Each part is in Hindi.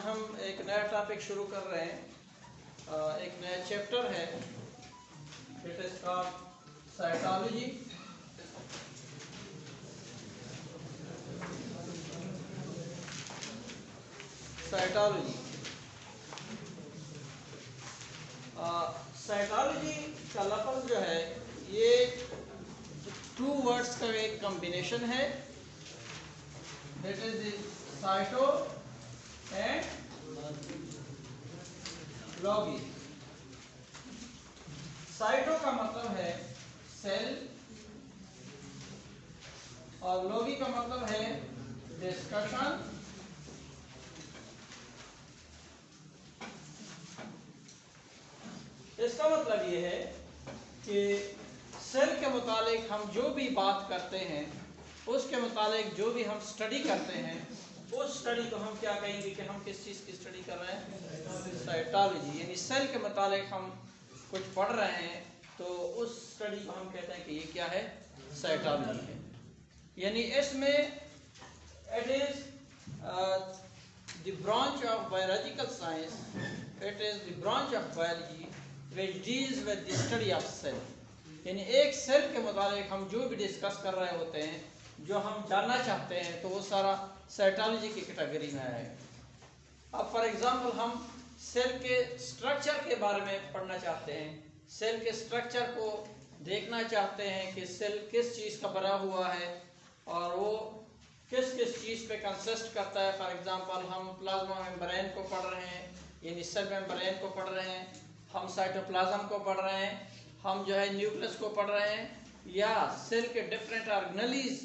हम एक नया टॉपिक शुरू कर रहे हैं, एक नया चैप्टर है। It is called cytology. Cytology cytology का लफ्ज़ जो है ये टू वर्ड्स का एक कॉम्बिनेशन है। That is cyto and logy. Cyto का मतलब है सेल और लॉगी का मतलब है डिस्कशन। इसका मतलब ये है कि सेल के मुतालिक हम जो भी बात करते हैं, उसके मुतालिक जो भी हम स्टडी करते हैं, उस स्टडी को हम क्या कहेंगे कि हम किस चीज़ की स्टडी कर रहे हैं? साइटोलॉजी। यानी सेल के मुतालिक हम कुछ पढ़ रहे हैं तो उस स्टडी को हम कहते हैं कि ये क्या है? साइटोलॉजी है। यानी इसमें it is the branch of biological science, it is the branch of biology which deals with the study of cell। यानी एक सेल के मुताबिक हम जो भी डिस्कस कर रहे होते हैं, जो हम जानना चाहते हैं, तो वो सारा साइटोलॉजी की कैटेगरी में आएगा। अब फॉर एग्जांपल हम सेल के स्ट्रक्चर के बारे में पढ़ना चाहते हैं, सेल के स्ट्रक्चर को देखना चाहते हैं कि सेल किस चीज़ का बना हुआ है और वो किस किस चीज़ पे कंसिस्ट करता है। फॉर एग्जांपल हम प्लाज्मा मेम्ब्रेन को पढ़ रहे हैं, यानी सेल मेम्ब्रेन को पढ़ रहे हैं, हम साइटोप्लाज्म को पढ़ रहे हैं, हम जो है न्यूक्लियस को पढ़ रहे हैं, या सेल के डिफरेंट ऑर्गेनेलीज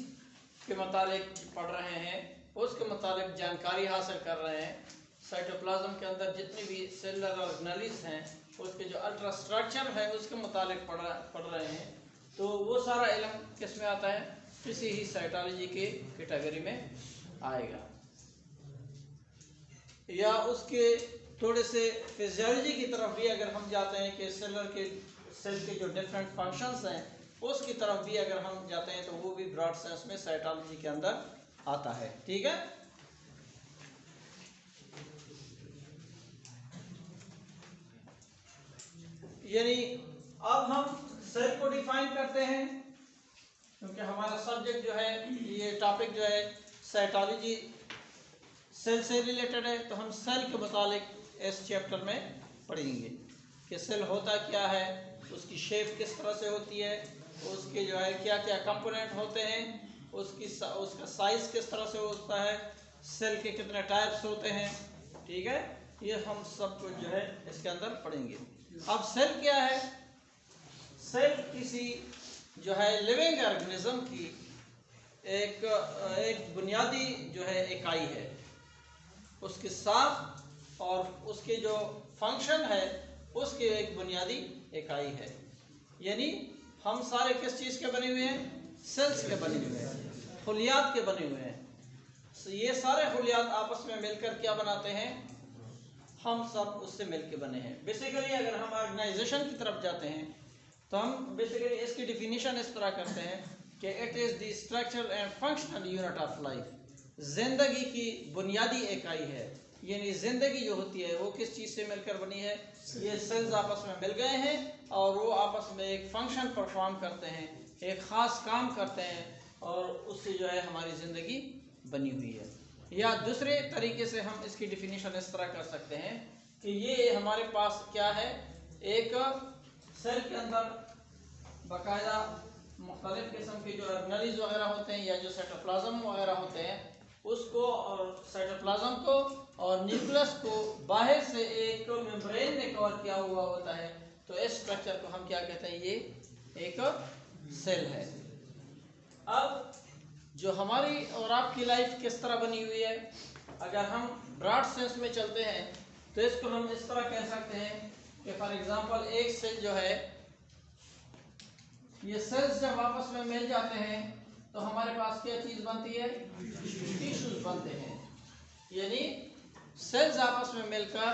के मुतालिक पढ़ रहे हैं, उसके मुतालिक जानकारी हासिल कर रहे हैं। साइटोप्लाज्म के अंदर जितनी भी सेलुलर ऑर्गेनेलीज हैं उसके जो अल्ट्रा स्ट्रक्चर है उसके मुतालिक पढ़ रहे हैं। तो वो सारा इल्म किस में आता है? किसी ही साइटोलॉजी के कैटेगरी में आएगा। या उसके थोड़े से फिजियोलॉजी की तरफ भी अगर हम जाते हैं कि सेल के जो डिफरेंट फंक्शंस हैं उसकी तरफ भी अगर हम जाते हैं तो वो भी ब्रॉड सेंस में साइटोलॉजी के अंदर आता है। ठीक है। यानी अब हम सेल को डिफाइन करते हैं, क्योंकि हमारा सब्जेक्ट जो है, ये टॉपिक जो है साइटोलॉजी सेल से रिलेटेड है, तो हम सेल के मुतालिक इस चैप्टर में पढ़ेंगे कि सेल होता क्या है, उसकी शेप किस तरह से होती है, उसके जो है क्या क्या कंपोनेंट होते हैं, उसका साइज किस तरह से होता है, सेल के कितने टाइप्स होते हैं। ठीक है, ये हम सब कुछ जो है इसके अंदर पढ़ेंगे। अब सेल क्या है? सेल किसी जो है लिविंग ऑर्गेनिज्म की एक बुनियादी जो है इकाई है। उसके साथ और उसके जो फंक्शन है उसके एक बुनियादी इकाई है। यानी हम सारे किस चीज़ के बने हुए हैं? सेल्स के बने हुए हैं, खुलियात के बने हुए हैं। ये सारे खुलियात आपस में मिलकर क्या बनाते हैं? हम सब उससे मिलकर बने हैं। बेसिकली अगर हम ऑर्गेनाइजेशन की तरफ जाते हैं तो हम बेसिकली इसकी डिफिनीशन इस तरह करते हैं कि it is the structural and functional unit of life. जिंदगी की बुनियादी इकाई है। यानी ज़िंदगी जो होती है वो किस चीज़ से मिलकर बनी है? ये सेल्स आपस में मिल गए हैं और वो आपस में एक फंक्शन परफॉर्म करते हैं, एक ख़ास काम करते हैं, और उससे जो है हमारी ज़िंदगी बनी हुई है। या दूसरे तरीके से हम इसकी डिफिनीशन इस तरह कर सकते हैं कि ये हमारे पास क्या है? एक सेल के अंदर बाकायदा मुख्तलिफ़ किस्म के जो ऑर्गेनेलीज वगैरह होते हैं या जो साइटोप्लाज्म वगैरह होते हैं, उसको और साइटोप्लाज्म को और न्यूक्लियस को बाहर से एक मेम्ब्रेन ने कवर किया हुआ होता है। तो इस स्ट्रक्चर को हम क्या कहते हैं? ये एक सेल है। अब जो हमारी और आपकी लाइफ किस तरह बनी हुई है, अगर हम ब्रॉड सेंस में चलते हैं तो इसको हम इस तरह कह सकते हैं कि फॉर एग्जांपल एक सेल जो है, ये सेल्स जब आपस में मिल जाते हैं तो हमारे पास क्या चीज़ बनती है? टिश्यूज बनते हैं। यानी सेल्स आपस में मिलकर,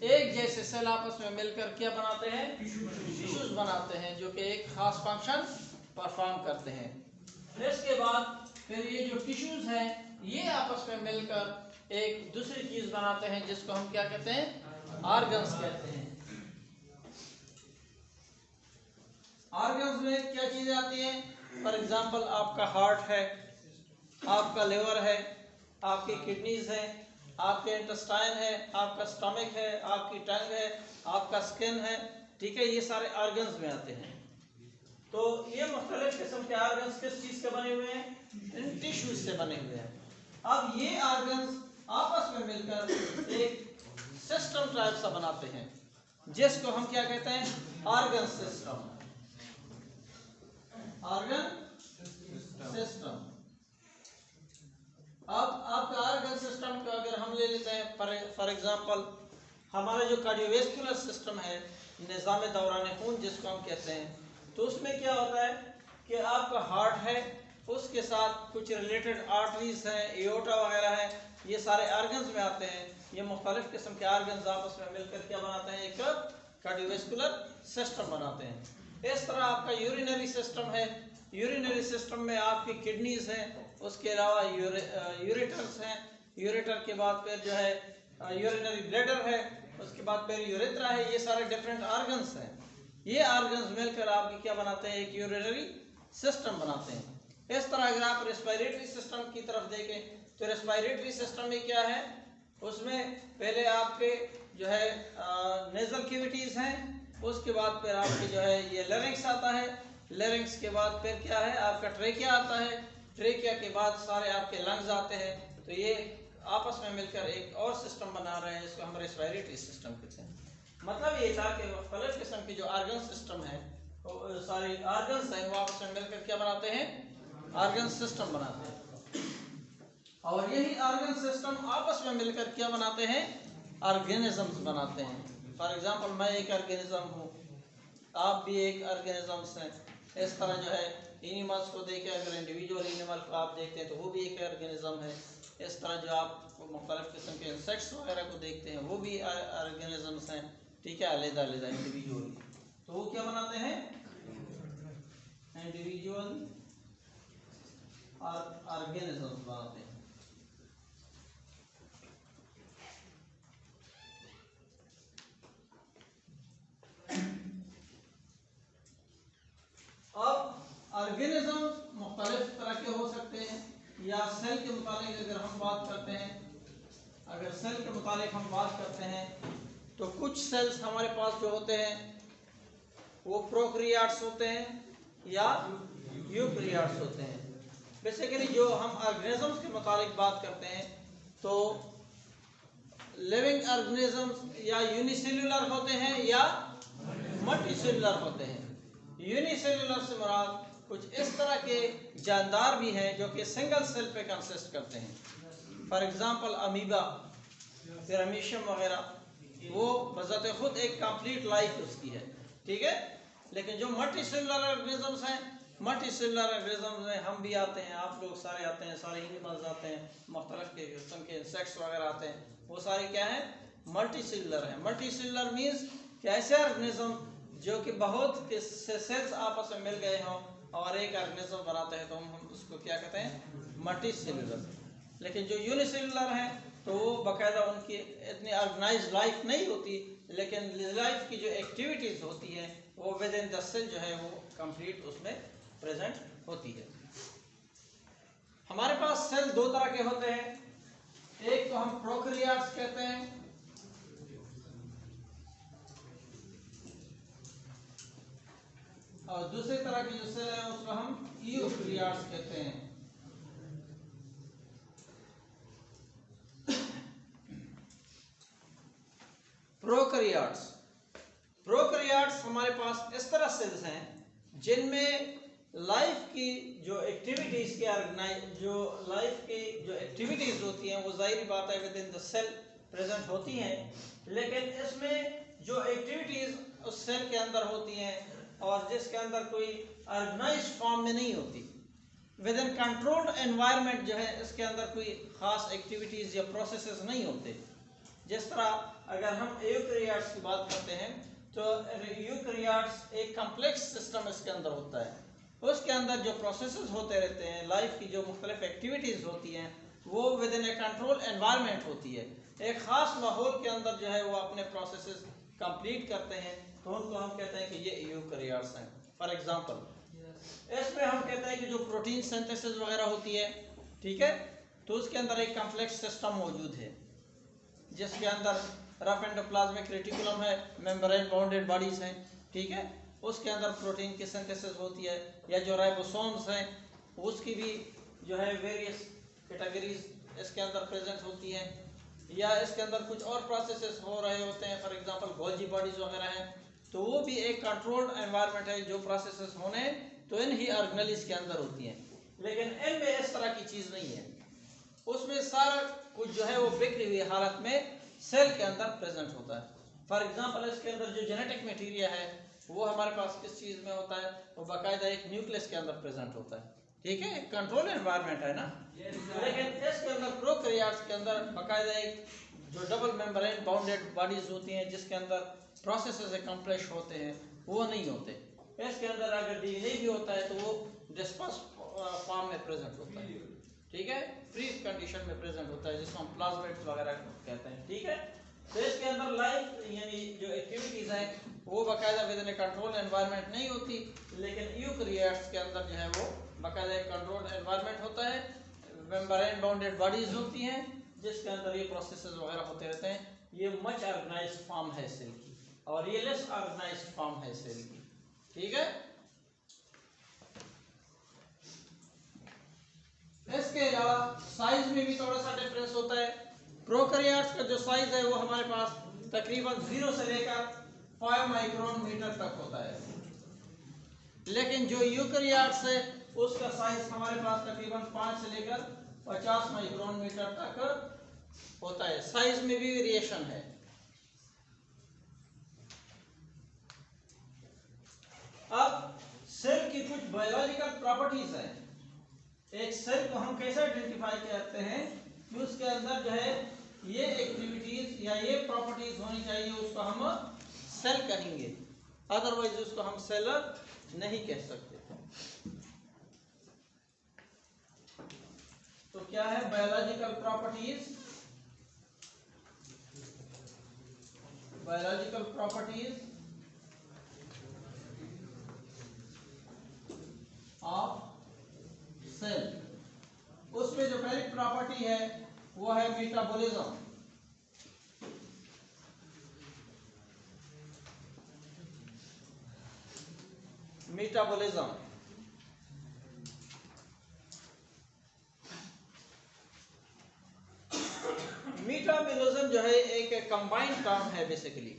एक जैसे सेल आपस में मिलकर क्या बनाते हैं? टिश्यूज बनाते हैं, जो कि एक खास फंक्शन परफॉर्म करते हैं। इसके बाद फिर ये जो टिश्यूज हैं ये आपस में मिलकर एक दूसरी चीज बनाते हैं जिसको हम क्या कहते हैं, ऑर्गन्स कहते हैं। ऑर्गन्स में क्या चीजें आती हैं, फॉर एग्जांपल आपका हार्ट है, आपका लिवर है, आपकी किडनीज है, आपके इंटेस्टाइन है, आपका स्टमक है, आपकी टंग है, आपका स्किन है, ठीक है, ये सारे ऑर्गन्स में आते हैं। तो ये मुख्तलिफ किस्म के ऑर्गन्स किस चीज के बने हुए हैं, इन टिश्यूज से बने हुए हैं। अब ये ऑर्गन्स आपस में मिलकर एक सिस्टम टाइप सा बनाते हैं जिसको हम क्या कहते हैं, ऑर्गन सिस्टम। Organ system. अब आपका ऑर्गन सिस्टम को अगर हम ले लेते हैं, फॉर एग्जांपल हमारा जो कार्डियोवैस्कुलर सिस्टम है, निज़ाम दौरान खून जिसको हम कहते हैं, तो उसमें क्या होता है कि आपका हार्ट है, उसके साथ कुछ रिलेटेड आर्टरीज हैं, एओर्टा वगैरह है, ये सारे ऑर्गन्स में आते हैं। ये मुख्तलिफ किस्म के ऑर्गन्स आपस में मिलकर क्या बनाते हैं, एक कार्डियोवैस्कुलर सिस्टम बनाते हैं। इस तरह आपका यूरिनरी सिस्टम है, यूरिनरी सिस्टम में आपकी किडनीज हैं, उसके अलावा यूरेटर्स हैं, यूरेटर के बाद फिर जो है यूरिनरी ब्लैडर है, उसके बाद फिर यूरेथ्रा है, ये सारे डिफरेंट ऑर्गन्स हैं। ये ऑर्गन्स मिलकर आपकी क्या बनाते हैं, एक यूरिनरी सिस्टम बनाते हैं। इस तरह अगर आप रेस्पिरेटरी सिस्टम की तरफ देखें तो रेस्पिरेटरी सिस्टम में क्या है, उसमें पहले आपके जो है नेजल कैविटीज हैं, उसके बाद फिर आपके जो है ये लैरिंक्स आता है, लैरिंक्स के बाद फिर क्या है आपका ट्रेकिया आता है, ट्रेकिया के बाद सारे आपके लंग्स आते हैं। तो ये आपस में मिलकर एक और सिस्टम बना रहे हैं, इसको हम रेस्पिरेटरी सिस्टम कहते हैं। मतलब ये था कि मुख्तलिफ किस्म की जो ऑर्गन सिस्टम है, सारे ऑर्गन्स हैं, वो आपस में मिलकर क्या बनाते हैं, ऑर्गन सिस्टम बनाते हैं। और यही ऑर्गन सिस्टम आपस में मिलकर क्या बनाते हैं, ऑर्गेनिजम्स बनाते हैं। फॉर एग्जांपल मैं एक ऑर्गेनिज्म हूँ, आप भी एक ऑर्गेनिजम्स हैं। इस तरह जो है एनिमल्स को देखें, अगर इंडिविजुअल एनिमल को आप देखते हैं तो वो भी एक ऑर्गेनिज्म है। इस तरह जो आप मुख्तलिफ किस्म के इंसेक्ट्स वगैरह को देखते हैं वो भी ऑर्गेनिजम्स हैं, ठीक है, अलग अलग इंडिविजुअल। तो वो क्या बनाते हैं, इंडिविजुअल ऑर्गेनिजम्स बनाते हैं। अब ऑर्गेनिजम्स मुख्तलिफ तरह के हो सकते हैं, या सेल के मुतालिक अगर हम बात करते हैं, अगर सेल के मुतालिक हम बात करते हैं तो कुछ सेल्स हमारे पास जो होते हैं वो प्रोकैरियोट्स होते हैं या यूकैरियोट्स होते हैं। बेसिकली जो हम ऑर्गेनिजम्स के मुतालिक बात करते हैं तो लिविंग ऑर्गेनिजम्स या यूनिसेल्युलर होते हैं या मल्टीसेल्युलर होते हैं। यूनिसेल्युलर से मुराद कुछ इस तरह के जानदार भी हैं जो कि सिंगल सेल पे कंसिस्ट करते हैं। फॉर एग्जांपल अमीबा, पैरामीशियम वगैरह, वो बजाते खुद एक कंप्लीट लाइफ उसकी है, ठीक है। लेकिन जो मल्टीसेल्युलर ऑर्गेनिजम्स हैं, मल्टीसेल्युलर ऑर्गेनिजम्स में हम भी आते हैं, आप लोग सारे आते हैं, सारे एनिमल्स आते हैं, मुख्तलिफ के किस्म के इंसेक्ट्स वगैरह आते हैं, वो सारे क्या हैं, मल्टीसेल्युलर हैं। मल्टीसेल्युलर मीन्स कि ऐसे ऑर्गेनिज्म जो कि बहुत से सेल्स आपस में मिल गए हों और एक ऑर्गेनिज्म बनाते हैं, तो हम उसको क्या कहते हैं, मल्टीसेल्युलर। लेकिन जो यूनिसेल्युलर हैं तो वो बाकायदा उनकी इतनी ऑर्गेनाइज्ड लाइफ नहीं होती, लेकिन लाइफ की जो एक्टिविटीज़ होती हैं वो विद इन द सेल जो है वो कंप्लीट उसमें प्रेजेंट होती है। हमारे पास सेल दो तरह के होते हैं, एक तो हम प्रोकैरियोट्स कहते हैं, और दूसरी तरह की जो सेल है उसको हम यूकैरियोट्स कहते हैं। प्रोकैरियोट्स, प्रोकैरियोट्स हमारे पास इस तरह सेल्स हैं जिनमें लाइफ की जो एक्टिविटीज के जो लाइफ की जो एक्टिविटीज होती हैं वो जाहिर बात है within the cell present होती हैं, लेकिन इसमें जो एक्टिविटीज उस सेल के अंदर होती हैं और जिसके अंदर कोई ऑर्गेनाइज्ड फॉर्म में नहीं होती, विद इन कंट्रोल्ड एनवायरनमेंट जो है इसके अंदर कोई खास एक्टिविटीज या प्रोसेसेस नहीं होते। जिस तरह अगर हम यूकैरियोट्स की बात करते हैं तो यूकैरियोट्स एक कम्प्लेक्स सिस्टम इसके अंदर होता है, उसके अंदर जो प्रोसेसेस होते रहते हैं, लाइफ की जो मुख्तलिफ एक्टिविटीज़ होती हैं वो with in A control environment होती है, एक ख़ास माहौल के अंदर जो है वो अपने प्रोसेसेस कंप्लीट करते हैं, तो उनको हम कहते हैं कि ये यूकैरियोट्स हैं। फॉर एग्जांपल इसमें हम कहते हैं कि जो प्रोटीन सिंथेसिस वगैरह होती है, ठीक है, तो उसके अंदर एक कॉम्प्लेक्स सिस्टम मौजूद है जिसके अंदर रफ एंडोप्लाज्मिक रेटिकुलम है, मेम्ब्रेन बाउंडेड बॉडीज हैं, ठीक है, उसके अंदर प्रोटीन की सिंथेसिस होती है, या जो राइबोसोम्स हैं उसकी भी जो है वेरियस कैटेगरीज इसके अंदर प्रेजेंट होती हैं, या इसके अंदर कुछ और प्रोसेसेस हो रहे होते हैं, फॉर एग्जांपल गोल्जी बॉडीज वगैरह हैं, तो वो भी एक कंट्रोल्ड एनवायरनमेंट है, जो प्रोसेसेस होने तो इन ही ऑर्गेनेल्स के अंदर होती हैं। लेकिन इनमें इस तरह की चीज़ नहीं है, उसमें सारा कुछ जो है वो बिखरी हुई हालत में सेल के अंदर प्रेजेंट होता है। फॉर एग्जांपल इसके अंदर जो जेनेटिक मटेरियल है वो हमारे पास किस चीज़ में होता है, वो बाकायदा एक न्यूक्लियस के अंदर प्रेजेंट होता है, ठीक है, कंट्रोल एनवायरनमेंट है ना। लेकिन इसके अंदर प्रोकैरियोट्स के अंदर बाकायदा एक जो डबल मेम्ब्रेन बाउंडेड बॉडीज होती हैं जिसके अंदर प्रोसेसेस अकम्प्लिश होते हैं, वो नहीं होते। इसके अंदर अगर डीएनए भी होता है तो वो डिस्पर्स फॉर्म में प्रेजेंट होता है, ठीक है, फ्रीज कंडीशन में प्रेजेंट होता है, जिसको हम प्लाज्मिड्स वगैरह कहते हैं, ठीक है। तो इसके अंदर लाइफ यानी जो एक्टिविटीज हैं वो बाकायदा with in A control environment नहीं होती, लेकिन यूकैरियोट्स के अंदर जो है वो बाकायदा एक कंट्रोल्ड एनवायरनमेंट होता है, मेम्ब्रेन बाउंडेड बॉडीज होती हैं जिसके अंदर ये प्रोसेसेस वगैरह होते रहते हैं। ये मच ऑर्गेनाइज्ड फॉर्म है सेल की, और ये लेस ऑर्गेनाइज्ड फॉर्म है सेल की, ठीक है। इसके अलावा साइज में भी थोड़ा सा डिफरेंस होता है। प्रोकैरियोट्स का जो साइज है वो हमारे पास तकरीबन 0 से लेकर 5 माइक्रोन मीटर तक होता है, लेकिन जो यूकैरियोट्स है उसका साइज हमारे पास तकरीबन 5 से लेकर 50 माइक्रोन मीटर तक होता है। साइज में भी वेरिएशन है। अब सेल की कुछ बायोलॉजिकल प्रॉपर्टीज हैं। एक सेल को हम कैसे आइडेंटिफाई करते हैं कि उसके अंदर जो है ये एक्टिविटीज या ये प्रॉपर्टीज होनी चाहिए, उसको हम सेल कहेंगे, अदरवाइज उसको हम सेल नहीं कह सकते। तो क्या है biological properties? Biological properties of cell. उसमें जो पहली प्रॉपर्टी है वो है मेटाबॉलिज्म। मेटाबॉलिज्म मेटाबॉलिज्म जो है एक कंबाइंड टर्म है बेसिकली।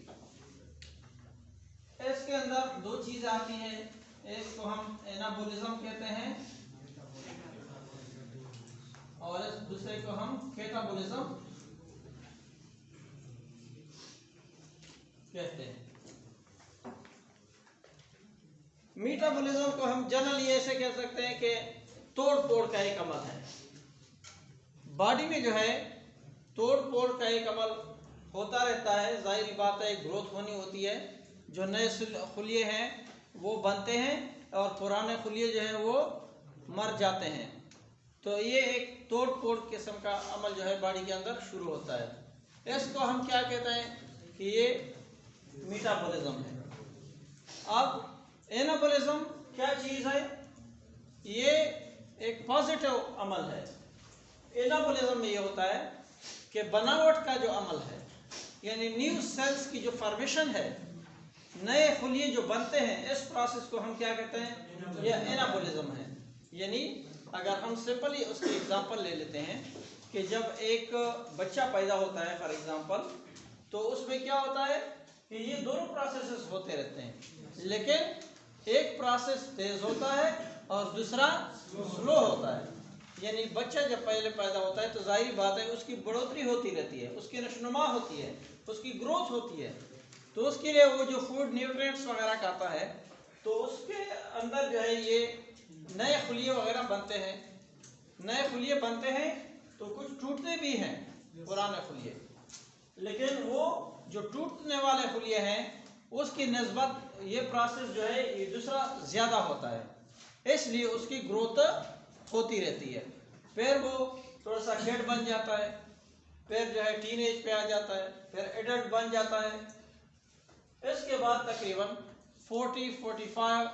इसके अंदर दो चीज आती हैं, एक को हम एनाबॉलिज्म कहते हैं और इस दूसरे को हम कैटाबॉलिज्म कहते हैं। मेटाबॉलिज्म को हम जनरली ऐसे कह सकते हैं कि तोड़ फोड़ का एक अमल है। बॉडी में जो है तोड़ फोड़ का एक अमल होता रहता है, जाहिर बात है ग्रोथ होनी होती है, जो नए खुलिये हैं वो बनते हैं और पुराने खुलिये जो हैं वो मर जाते हैं। तो ये एक तोड़ फोड़ किस्म का अमल जो है बॉडी के अंदर शुरू होता है। इसको हम क्या कहते हैं कि ये मेटाबॉलिज्म है। अब एनाबॉलिज्म क्या चीज़ है? ये एक पॉजिटिव अमल है। एनाबॉलिज्म में ये होता है कि बनावट का जो अमल है, यानी न्यू सेल्स की जो फॉर्मेशन है, नए खुलिये जो बनते हैं, इस प्रोसेस को हम क्या कहते हैं? ये एनाबॉलिज्म है। यानी अगर हम सिंपली उसकी एग्जांपल ले लेते हैं कि जब एक बच्चा पैदा होता है फॉर एग्जांपल, तो उसमें क्या होता है कि ये दोनों प्रोसेसेस होते रहते हैं, लेकिन एक प्रोसेस तेज होता है और दूसरा स्लो होता है। यानी बच्चा जब पहले पैदा होता है तो जाहिर बात है उसकी बढ़ोतरी होती रहती है, उसकी नशोनुमा होती है, उसकी ग्रोथ होती है। तो उसके लिए वो जो फूड न्यूट्रिएंट्स वगैरह खाता है, तो उसके अंदर जो है ये नए खुलिये वगैरह बनते हैं। नए खुलिये बनते हैं तो कुछ टूटते भी हैं पुराने खुलिये, लेकिन वो जो टूटने वाले खुलिये हैं उसकी निस्बत ये प्रोसेस जो है ये दूसरा ज़्यादा होता है, इसलिए उसकी ग्रोथ होती रहती है। फिर वो थोड़ा सा किड बन जाता है, फिर जो है टीनेज पे आ जाता है, फिर एडल्ट बन जाता है। इसके बाद तकरीबन 40-45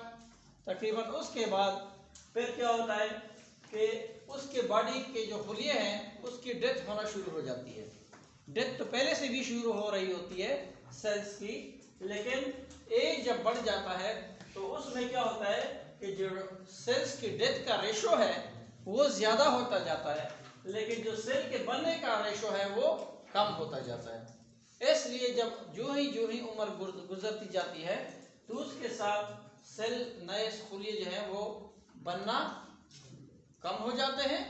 तकरीबन उसके बाद फिर क्या होता है कि उसके बॉडी के जो खुलिये हैं उसकी डेथ होना शुरू हो जाती है। डेथ तो पहले से भी शुरू हो रही होती है सेल्स की, लेकिन एज जब बढ़ जाता है तो उसमें क्या होता है कि जो सेल्स की डेथ का रेशो है वो ज़्यादा होता जाता है, लेकिन जो सेल के बनने का रेशो है वो कम होता जाता है। इसलिए जब जो ही उम्र गुजरती जाती है तो उसके साथ सेल नए खुलिये जो हैं वो बनना कम हो जाते हैं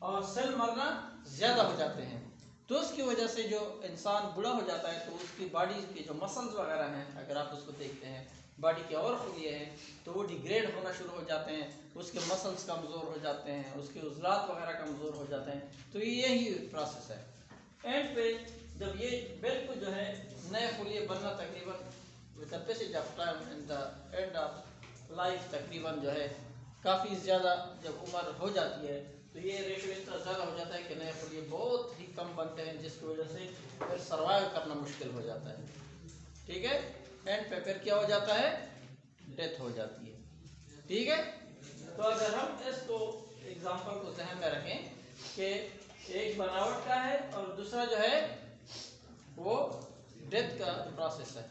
और सेल मरना ज़्यादा हो जाते हैं। तो उसकी वजह से जो इंसान बूढ़ा हो जाता है तो उसकी बॉडी के जो मसल्स वगैरह हैं, अगर आप उसको देखते हैं बॉडी के और खुलिये हैं तो वो डिग्रेड होना शुरू हो जाते हैं, उसके मसल्स कमज़ोर हो जाते हैं, उसके उज़लात वगैरह कमज़ोर हो जाते हैं। तो यही प्रोसेस है। एंड पे जब ये बिल्कुल जो है नए खुलिये बनना तकरीबन with the passage of time in the end of life तकरीबन जो है काफ़ी ज़्यादा जब उम्र हो जाती है तो ये रेशो इतना ज़्यादा हो जाता है कि नए खुलिये बहुत ही कम बनते हैं, जिसकी वजह से फिर सर्वाइव करना मुश्किल हो जाता है। ठीक है, एंड पे फिर क्या हो जाता है, डेथ हो जाती है। ठीक है, तो अगर हम इसको एग्जांपल को ध्यान में रखें कि एक बनावट का है और दूसरा जो है वो डेथ का प्रोसेस है,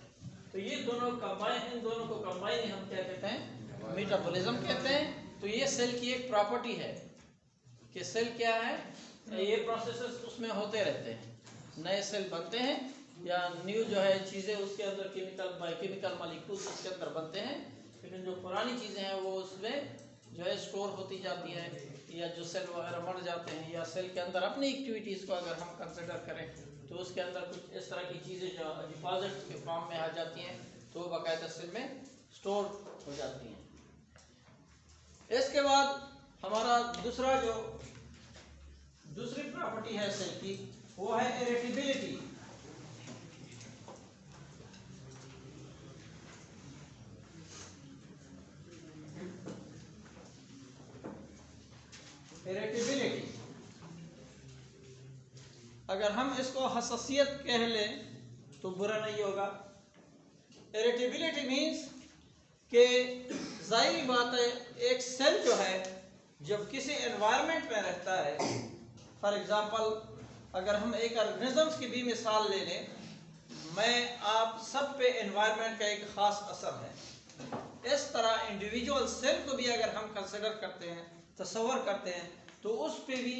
तो ये दोनों कंबाइन, इन दोनों को कंबाइन हम क्या कहते हैं, मेटाबॉलिज्म कहते हैं। तो ये सेल की एक प्रॉपर्टी है कि सेल क्या है, ये प्रोसेसेस उसमें होते रहते हैं, नए सेल बनते हैं या न्यू जो है चीज़ें उसके अंदर केमिकल बायोकेमिकल मॉलिक्यूल्स उसके अंदर बनते हैं, लेकिन जो पुरानी चीज़ें हैं वो उसमें जो है स्टोर होती जाती है, या जो सेल वगैरह मर जाते हैं या सेल के अंदर अपनी एक्टिविटीज़ को अगर हम कंसिडर करें तो उसके अंदर कुछ इस तरह की चीज़ें जो डिपॉजिट के फॉर्म में आ जाती हैं तो वो बाकायदा सेल में स्टोर हो जाती हैं। इसके बाद हमारा दूसरी प्रॉपर्टी है सेल की, वो है इरिटेबिलिटी। इरिटेबिलिटी अगर हम इसको हसासियत कह लें तो बुरा नहीं होगा। इरिटेबिलिटी मीन्स कि जाहिर बात है एक सेल जो है जब किसी एनवायरनमेंट में रहता है, फॉर एग्जांपल अगर हम एक ऑर्गेनिजम्स की भी मिसाल ले लें, मैं आप सब पे एनवायरनमेंट का एक ख़ास असर है। इस तरह इंडिविजुअल सेल को भी अगर हम कंसिडर करते हैं, तसव्वुर करते हैं, तो उस पे भी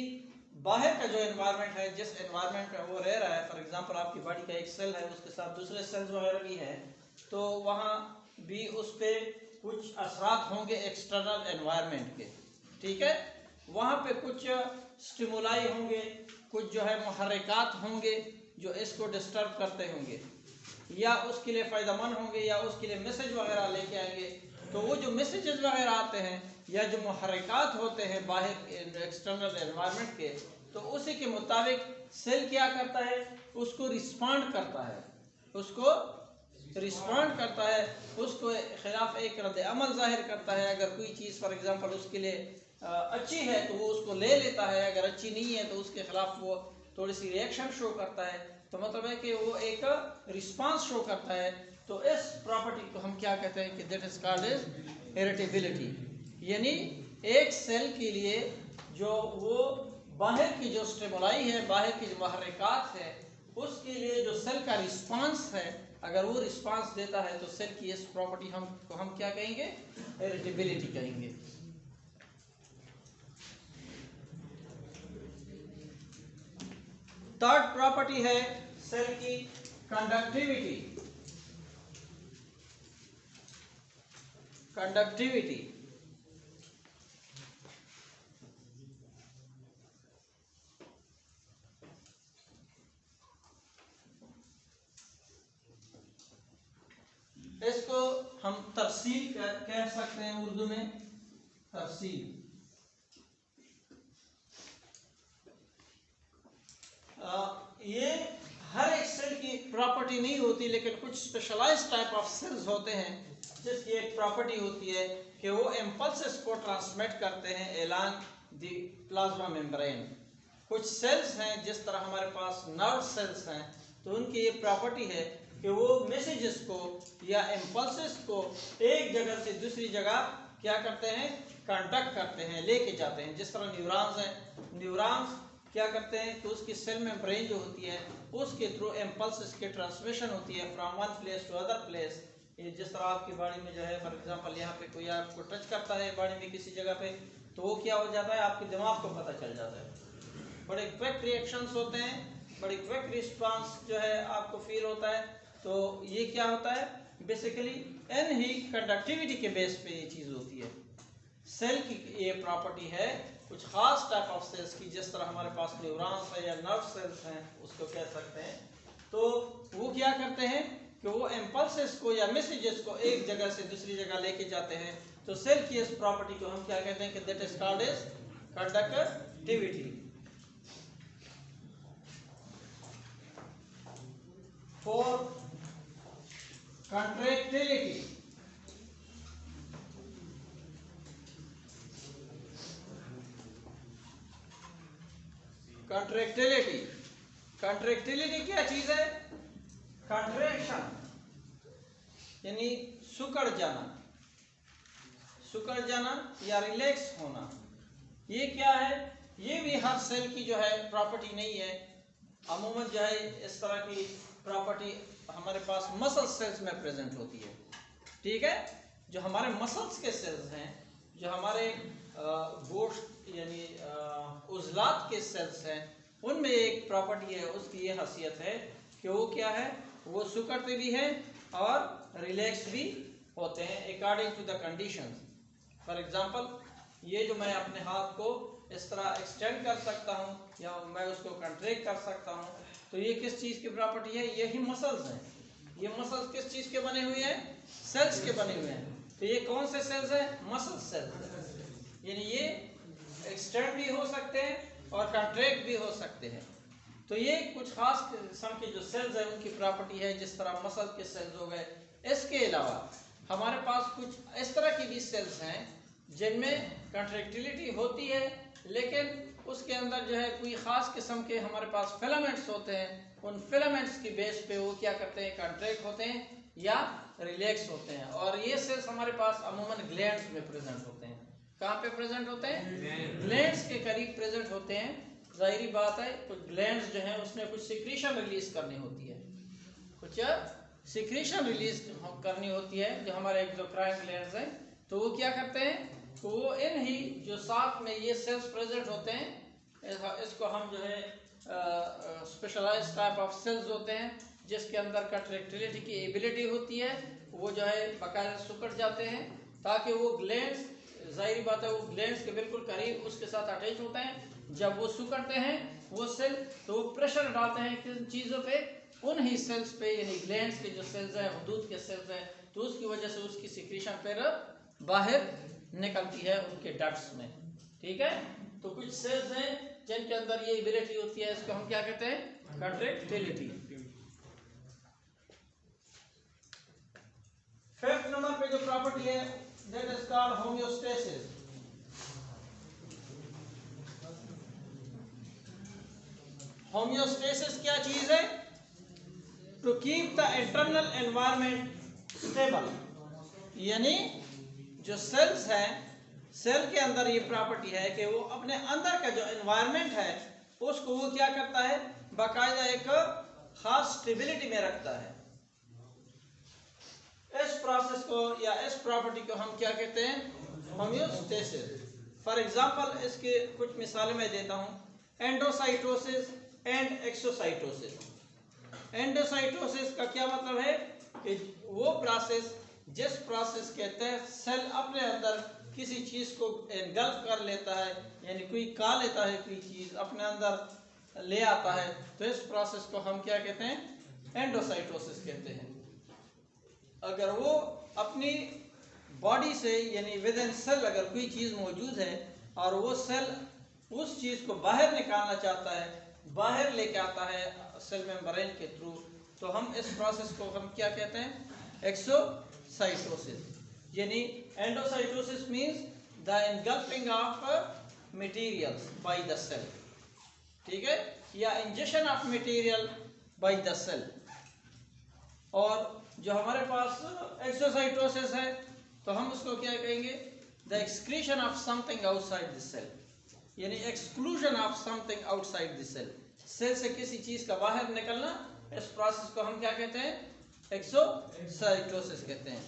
बाहर का जो एनवायरनमेंट है, जिस एनवायरनमेंट में वो रह रहा है, फॉर एग्जांपल आपकी बॉडी का एक सेल है उसके साथ दूसरे सेल्स वगैरह भी हैं, तो वहाँ भी उस पर कुछ असरात होंगे एक्सटर्नल एनवायरनमेंट के। ठीक है, वहाँ पे कुछ स्टिमुलाई होंगे, कुछ जो है मुहर्रिकात होंगे जो इसको डिस्टर्ब करते होंगे या उसके लिए फ़ायदेमंद होंगे या उसके लिए मैसेज वगैरह लेके आएंगे। तो वो जो मैसेजेस वगैरह आते हैं या जो मुहर्रिकात होते हैं बाहर एक्सटर्नल एनवायरनमें के, तो उसी के मुताबिक सेल क्या करता है, उसको रिस्पॉन्ड करता है, उसको खिलाफ एक रद्द अमल जाहिर करता है। अगर कोई चीज़ फॉर एग्जांपल उसके लिए अच्छी है तो वो उसको ले लेता है, अगर अच्छी नहीं है तो उसके खिलाफ वो थोड़ी सी रिएक्शन शो करता है। तो मतलब है कि वो एक रिस्पांस शो करता है। तो इस प्रॉपर्टी को हम क्या कहते हैं कि that is called as irritability. यानी एक सेल के लिए जो वो बाहर की जो स्टिमुलाई है, बाहर की जो मुहर्रिकात है, उसके लिए जो सेल का रिस्पांस है, अगर वो रिस्पांस देता है तो सेल की इस प्रॉपर्टी हम क्या कहेंगे, इरिटेबिलिटी कहेंगे। थर्ड प्रॉपर्टी है सेल की कंडक्टिविटी। इसको हम तरसील कह सकते हैं, उर्दू में तरसील। ये हर एक सेल की प्रॉपर्टी नहीं होती, लेकिन कुछ स्पेशलाइज्ड टाइप ऑफ सेल्स होते हैं जिसकी एक प्रॉपर्टी होती है कि वो इम्पल्सेस को ट्रांसमिट करते हैं एलांग द प्लाज्मा मेम्ब्रेन। कुछ सेल्स हैं, जिस तरह हमारे पास नर्व सेल्स हैं, तो उनकी ये प्रॉपर्टी है कि वो मैसेजेस को या इम्पल्सेस को एक जगह से दूसरी जगह क्या करते हैं, कंडक्ट करते हैं, लेके जाते हैं। जिस तरह न्यूरॉन्स हैं, न्यूरॉन्स क्या करते हैं कि उसकी सेल मेम्ब्रेन जो होती है उसके थ्रू इम्पल्सेस की ट्रांसमिशन होती है from one place to other place. ये जिस तरह आपकी बॉडी में जो है फॉर एग्जांपल यहाँ पे कोई आपको टच करता है बॉडी में किसी जगह पे, तो वो क्या हो जाता है, आपके दिमाग को पता चल जाता है। बड़े क्विक रिएक्शंस होते हैं, बड़ी क्विक रिस्पांस जो है आपको फील होता है। तो ये क्या होता है, बेसिकली इन ही कंडक्टिविटी के बेस पे ये चीज़ होती है। सेल की ये प्रॉपर्टी है कुछ खास टाइप ऑफ सेल्स की, जिस तरह हमारे पास न्यूरॉन्स है या नर्व सेल्स हैं उसको कह सकते हैं। तो वो क्या करते हैं कि वो इम्पल्सेस को या मैसेजेस को एक जगह से दूसरी जगह लेके जाते हैं। तो सेल की इस प्रॉपर्टी को हम क्या कहते हैं कि that is called edge conductivity. For contractility, contractility, contractility क्या चीज है, कंट्रैक्शन यानी सुकड़ जाना, सुकड़ जाना या रिलैक्स होना। ये क्या है, ये भी हर सेल की जो है प्रॉपर्टी नहीं है। अमूमन जो है इस तरह की प्रॉपर्टी हमारे पास मसल सेल्स में प्रेजेंट होती है। ठीक है, जो हमारे मसल्स के सेल्स हैं, जो हमारे गोश्त यानी उजलात के सेल्स हैं, उनमें एक प्रॉपर्टी है, उसकी ये हैसियत है कि वो क्या है, वो सुकड़ते भी हैं और रिलैक्स भी होते हैं according to the conditions. For example, ये जो मैं अपने हाथ को इस तरह एक्सटेंड कर सकता हूँ या मैं उसको कंट्रैक्ट कर सकता हूँ, तो ये किस चीज़ की प्रॉपर्टी है, यही मसल्स हैं। ये मसल्स किस चीज़ के बने हुए हैं, सेल्स के बने हुए हैं। तो ये कौन से सेल्स हैं, मसल सेल्स, यानी ये एक्सटेंड भी हो सकते हैं और कंट्रैक्ट भी हो सकते हैं। तो ये कुछ खास किस्म के जो सेल्स हैं उनकी प्रॉपर्टी है, जिस तरह मसल के सेल्स हो गए। इसके अलावा हमारे पास कुछ इस तरह की भी सेल्स हैं जिनमें कंट्रैक्टिलिटी होती है, लेकिन उसके अंदर जो है कोई ख़ास किस्म के हमारे पास फिलामेंट्स होते हैं। उन फिलामेंट्स की बेस पे वो क्या करते हैं, कंट्रैक्ट होते हैं या रिलैक्स होते हैं। और ये सेल्स हमारे पास अमूमन ग्लैंड्स में प्रेजेंट होते हैं। कहाँ पे प्रेजेंट होते हैं, ग्लैंड्स के करीब प्रेजेंट होते हैं। जाहिर बात है कुछ ग्लैंड्स जो हैं उसमें कुछ सिक्रीशन रिलीज करनी होती है, कुछ सिक्रीशन रिलीज करनी होती है जो हमारे एक्सोक्राइन ग्लैंड्स हैं। तो वो क्या करते हैं, तो वो इन ही जो साथ में ये सेल्स प्रेजेंट होते हैं, इसको हम जो है स्पेशलाइज्ड टाइप ऑफ सेल्स होते हैं, जिसके अंदर कंट्रैक्टिलिटी की एबिलिटी होती है। वो जो है बाकायदा सुकड़ जाते हैं ताकि वो ग्लैंड्स, जाहिर बात है वो ग्लैंड्स के बिल्कुल करीब उसके साथ अटैच होते हैं। जब वो सुकड़ते हैं वो सेल, तो वो प्रेशर डालते हैं किन चीज़ों पे, उन ही सेल्स पे, यानी ग्लैंड्स के जो सेल्स हैं, दूध के सेल्स हैं, तो उसकी वजह से उसकी सिक्रीशन फिर बाहर निकलती है उनके डक्ट्स में। ठीक है, तो कुछ सेल्स हैं जिनके अंदर ये एबिलिटी होती है, इसको हम क्या कहते हैं, कंट्रैक्टिलिटी। फिफ्थ नंबर पे जो प्रॉपर्टी है that is called homeostasis. Homeostasis क्या चीज है, to keep the internal environment stable, यानी जो सेल्स हैं, सेल के अंदर ये प्रॉपर्टी है कि वो अपने अंदर का जो एनवायरनमेंट है उसको वो क्या करता है, बाकायदा एक खास स्टेबिलिटी में रखता है। इस प्रोसेस को या इस प्रॉपर्टी को हम क्या कहते हैं, होमियोस्टेसिस। फॉर एग्जांपल इसके कुछ मिसालें मैं देता हूँ, एंडोसाइटोसिस एंड एक्सोसाइटोसिस। एंडोसाइटोसिस का क्या मतलब है कि वो प्रोसेस जिस प्रोसेस के तहत सेल अपने अंदर किसी चीज़ को एनगल्फ कर लेता है, यानी कोई खा लेता है, कोई चीज़ अपने अंदर ले आता है, तो इस प्रोसेस को हम क्या कहते हैं, एंडोसाइटोसिस कहते हैं। अगर वो अपनी बॉडी से यानी विद इन सेल अगर कोई चीज़ मौजूद है और वो सेल उस चीज़ को बाहर निकालना चाहता है, बाहर लेके आता है सेल मेम्ब्रेन के थ्रू, तो हम इस प्रोसेस को हम क्या कहते हैं, एक्सोसाइटोसिस। यानी endocytosis means the engulfing of materials by the cell. ठीक है, या injection of material by the cell. और जो हमारे पास एक्सोसाइटोसिस है तो हम उसको क्या कहेंगे, the excretion of something outside the cell, यानी exclusion of something outside the cell, cell से किसी चीज का बाहर निकलना, इस प्रोसेस को हम क्या कहते हैं, एक्सोसाइटोसिस कहते हैं।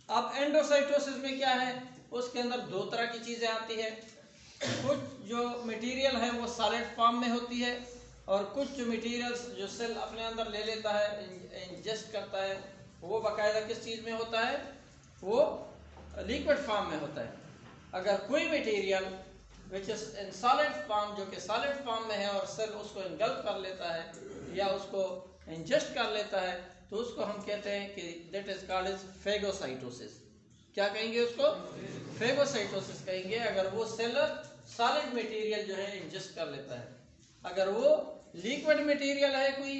अब एंडोसाइटोसिस में क्या है, उसके अंदर दो तरह की चीजें आती है, कुछ जो मटेरियल है वो सॉलिड फॉर्म में होती है, और कुछ जो मटेरियल्स जो सेल अपने अंदर ले लेता है, इंजेस्ट करता है, वो बाकायदा किस चीज़ में होता है, वो लिक्विड फॉर्म में होता है। अगर कोई material which is in solid form, जो कि सॉलिड फॉर्म में है और सेल उसको इंगल्फ कर लेता है या उसको इंजेस्ट कर लेता है, तो उसको हम कहते हैं कि that is called is phagocytosis. क्या कहेंगे उसको, फेगोसाइटोसिस कहेंगे, अगर वो सेल सॉलिड मटेरियल जो है इंजेस्ट कर लेता है। अगर वो लिक्विड मटेरियल है कोई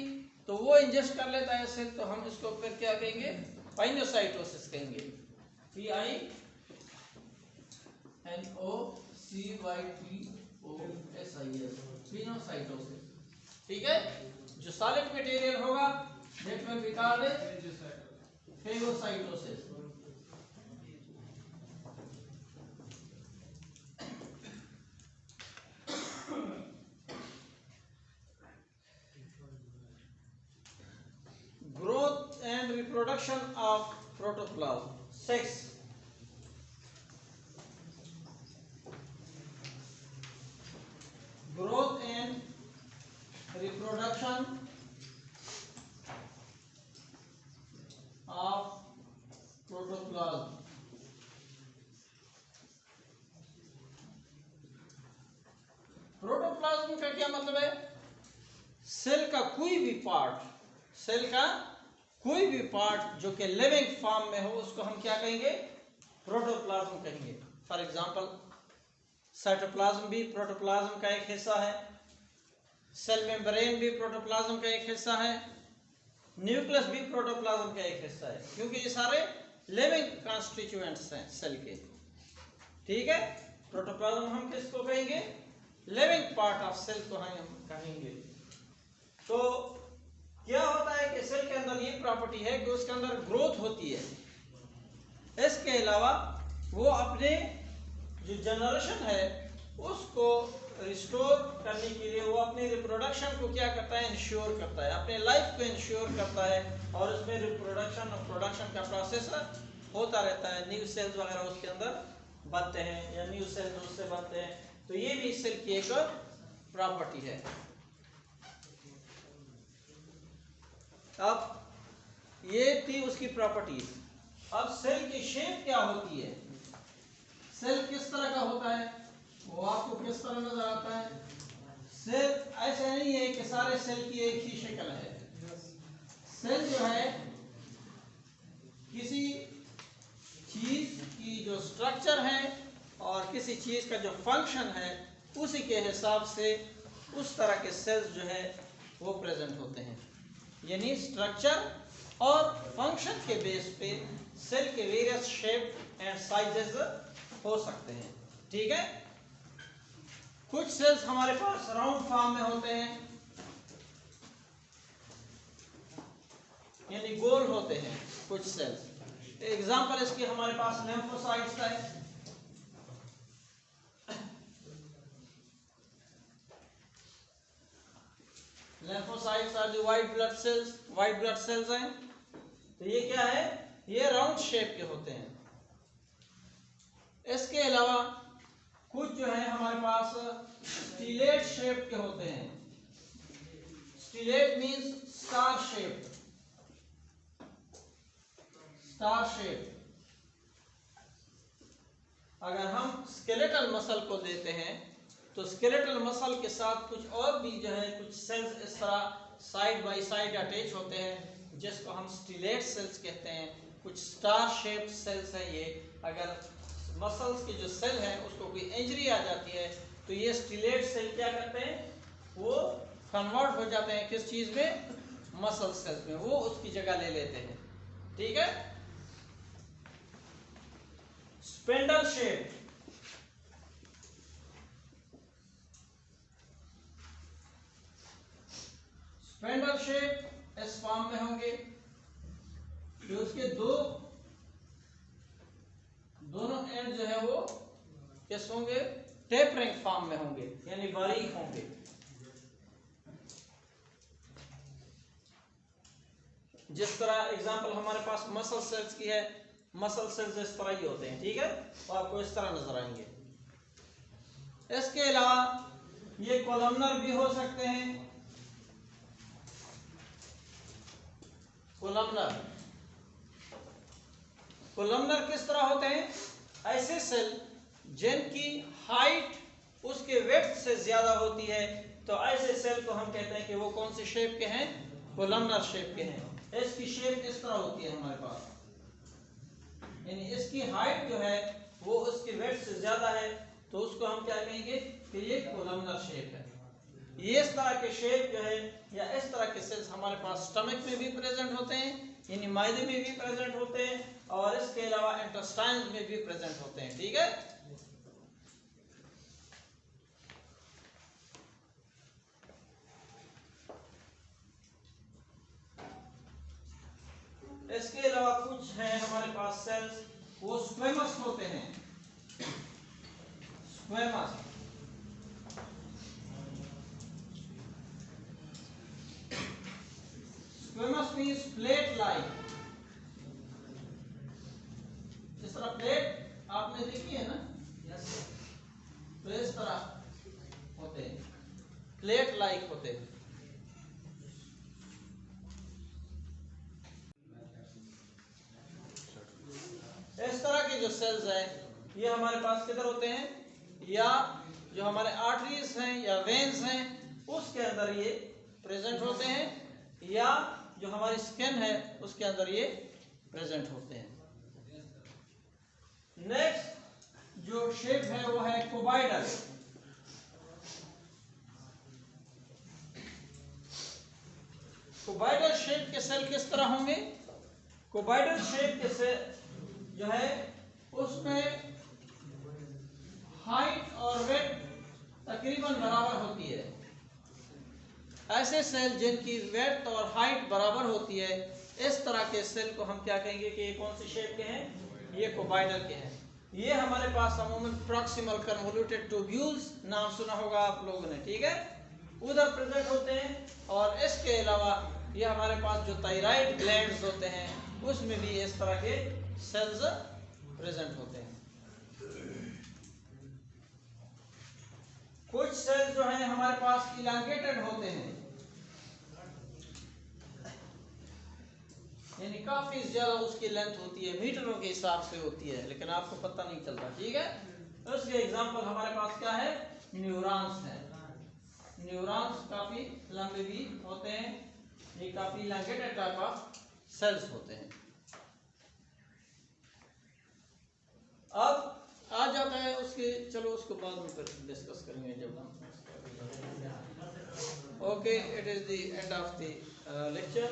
तो वो इंजेस्ट कर लेता है सेल, तो हम इसको फिर क्या कहेंगे, पाइनोसाइटोसिस कहेंगे, PINOCYTOSIS, पिनोसाइटोसिस। ठीक है, जो सॉलिड मटेरियल होगा that will be called phagocytosis. Growth and reproduction of protoplasm. 6. Growth and reproduction of protoplasm. Protoplasm का क्या मतलब है, सेल का कोई भी पार्ट, सेल का कोई भी पार्ट जो कि लिविंग फॉर्म में हो उसको हम क्या कहेंगे, प्रोटोप्लाज्म कहेंगे। फॉर एग्जांपल साइटोप्लाज्म भी प्रोटोप्लाज्म का एक हिस्सा है, सेल मेम्ब्रेन भी प्रोटोप्लाज्म का एक हिस्सा है, न्यूक्लियस भी प्रोटोप्लाज्म का एक हिस्सा है, क्योंकि ये सारे लिविंग कॉन्स्टिट्यूएंट्स हैं सेल के। ठीक है, प्रोटोप्लाज्म हम किसको कहेंगे, लिविंग पार्ट ऑफ सेल को हम कहेंगे। तो क्या होता है कि सेल के अंदर ये प्रॉपर्टी है कि उसके अंदर ग्रोथ होती है, इसके अलावा वो अपने जो जनरेशन है उसको रिस्टोर करने के लिए वो अपने रिप्रोडक्शन को क्या करता है, इंश्योर करता है, अपने लाइफ को इंश्योर करता है, और उसमें रिप्रोडक्शन और प्रोडक्शन का प्रोसेस होता रहता है। न्यू सेल्स वगैरह उसके अंदर बनते हैं या न्यू सेल्स उससे बनते हैं, तो ये भी सेल की एक प्रॉपर्टी है। अब ये थी उसकी प्रॉपर्टीज। अब सेल की शेप क्या होती है, सेल किस तरह का होता है, वो आपको किस तरह नजर आता है। सेल ऐसा नहीं है कि सारे सेल की एक ही शक्ल है। सेल जो है किसी चीज की जो स्ट्रक्चर है और किसी चीज का जो फंक्शन है उसी के हिसाब से उस तरह के सेल्स जो है वो प्रेजेंट होते हैं, यानी स्ट्रक्चर और फंक्शन के बेस पे सेल के वेरियस शेप एंड साइजेस हो सकते हैं। ठीक है, कुछ सेल्स हमारे पास राउंड फॉर्म में होते हैं, यानी गोल होते हैं कुछ सेल्स। एग्जांपल इसके हमारे पास लिम्फोसाइट्स है, lymphocytes are the white blood cells, white blood cells हैं। तो ये क्या है, ये राउंड शेप के होते हैं। इसके अलावा कुछ जो है हमारे पास स्टिलेट शेप के होते हैं। Stellate means star shape, star shape. अगर हम स्केलेटल मसल को देते हैं तो स्केलेटल मसल के साथ कुछ और भी जो है कुछ सेल्स इस तरह साइड बाय साइड अटैच होते हैं, जिसको हम स्टिलेट सेल्स कहते हैं। कुछ स्टार शेप सेल्स हैं ये। अगर मसल्स की जो सेल है उसको कोई इंजरी आ जाती है तो ये स्टिलेट सेल क्या करते हैं, वो कन्वर्ट हो जाते हैं किस चीज में, मसल सेल्स में, वो उसकी जगह ले लेते हैं। ठीक है, स्पिंडल शेप, स्पेंडल शेप इस फॉर्म में होंगे, जो उसके दोनों एंड जो है वो किस होंगे, टेपरिंग फॉर्म में होंगे, यानी बारीक होंगे। जिस तरह एग्जांपल हमारे पास मसल सेल्स की है, मसल सेल्स इस तरह ही होते हैं, ठीक है, तो आपको इस तरह नजर आएंगे। इसके अलावा ये कोलमनर भी हो सकते हैं। कोलमनर किस तरह होते हैं, ऐसे सेल जिनकी हाइट उसके वेट से ज्यादा होती है, तो ऐसे सेल को हम कहते हैं कि वो कौन से शेप के हैं, कोलमनर शेप के हैं। इसकी शेप इस तरह होती है हमारे पास, यानी इसकी हाइट जो है वो उसके वेट से ज्यादा है, तो उसको हम क्या कहेंगे कि ये कोलमनर शेप है। ये इस तरह के शेप जो है या इस तरह के सेल्स हमारे पास स्टमक में भी प्रेजेंट होते हैं, यानी मायदे में भी प्रेजेंट होते हैं, और इसके अलावा इंटेस्टाइन में भी प्रेजेंट होते हैं, ठीक है। इसके अलावा कुछ है हमारे पास सेल्स, वो स्क्वेमस होते हैं। Squamous means plate like. इस तरह प्लेट आपने देखी है ना, तो इस तरह होते हैं, प्लेट लाइक होते हैं। इस तरह के जो सेल्स हैं ये हमारे पास किधर होते हैं, या जो हमारे आर्टरीज हैं या वेन्स हैं उसके अंदर ये प्रेजेंट होते हैं, या जो हमारी स्किन है उसके अंदर ये प्रेजेंट होते हैं। नेक्स्ट जो शेप है वो है कोबाइडल। कोबाइडल शेप के सेल किस तरह होंगे, कोबाइडल शेप के सेल जो है उसमें हाइट और वेट तकरीबन बराबर होती है। ऐसे सेल जिनकी वेट और हाइट बराबर होती है, इस तरह के सेल को हम क्या कहेंगे कि ये कौन से शेप के हैं, ये कोबाइडल के हैं। ये हमारे पास अमूमन प्रॉक्सिमल कन्वोल्यूटेड ट्यूब्यूल्स नाम सुना होगा आप लोगों ने, ठीक है, उधर प्रेजेंट होते हैं। और इसके अलावा ये हमारे पास जो थायराइड ग्लैंड्स होते हैं उसमें भी इस तरह के सेल्स प्रेजेंट होते हैं। कुछ सेल्स जो हैं हमारे पास इलांगेटेड होते हैं, यानी काफी ज्यादा उसकी लेंथ होती है, मीटरों के हिसाब से होती है, लेकिन आपको पता नहीं चलता, ठीक है। तो इसके एग्जांपल हमारे पास क्या है, न्यूरॉन्स है। न्यूरॉन्स काफी लंबे भी होते हैं, ये काफी इलांगेटेड टाइप ऑफ सेल्स होते हैं। अब आ जाता है उसके, चलो उसको बाद में फिर डिस्कस करेंगे जब हम। Okay, it is the end of the lecture.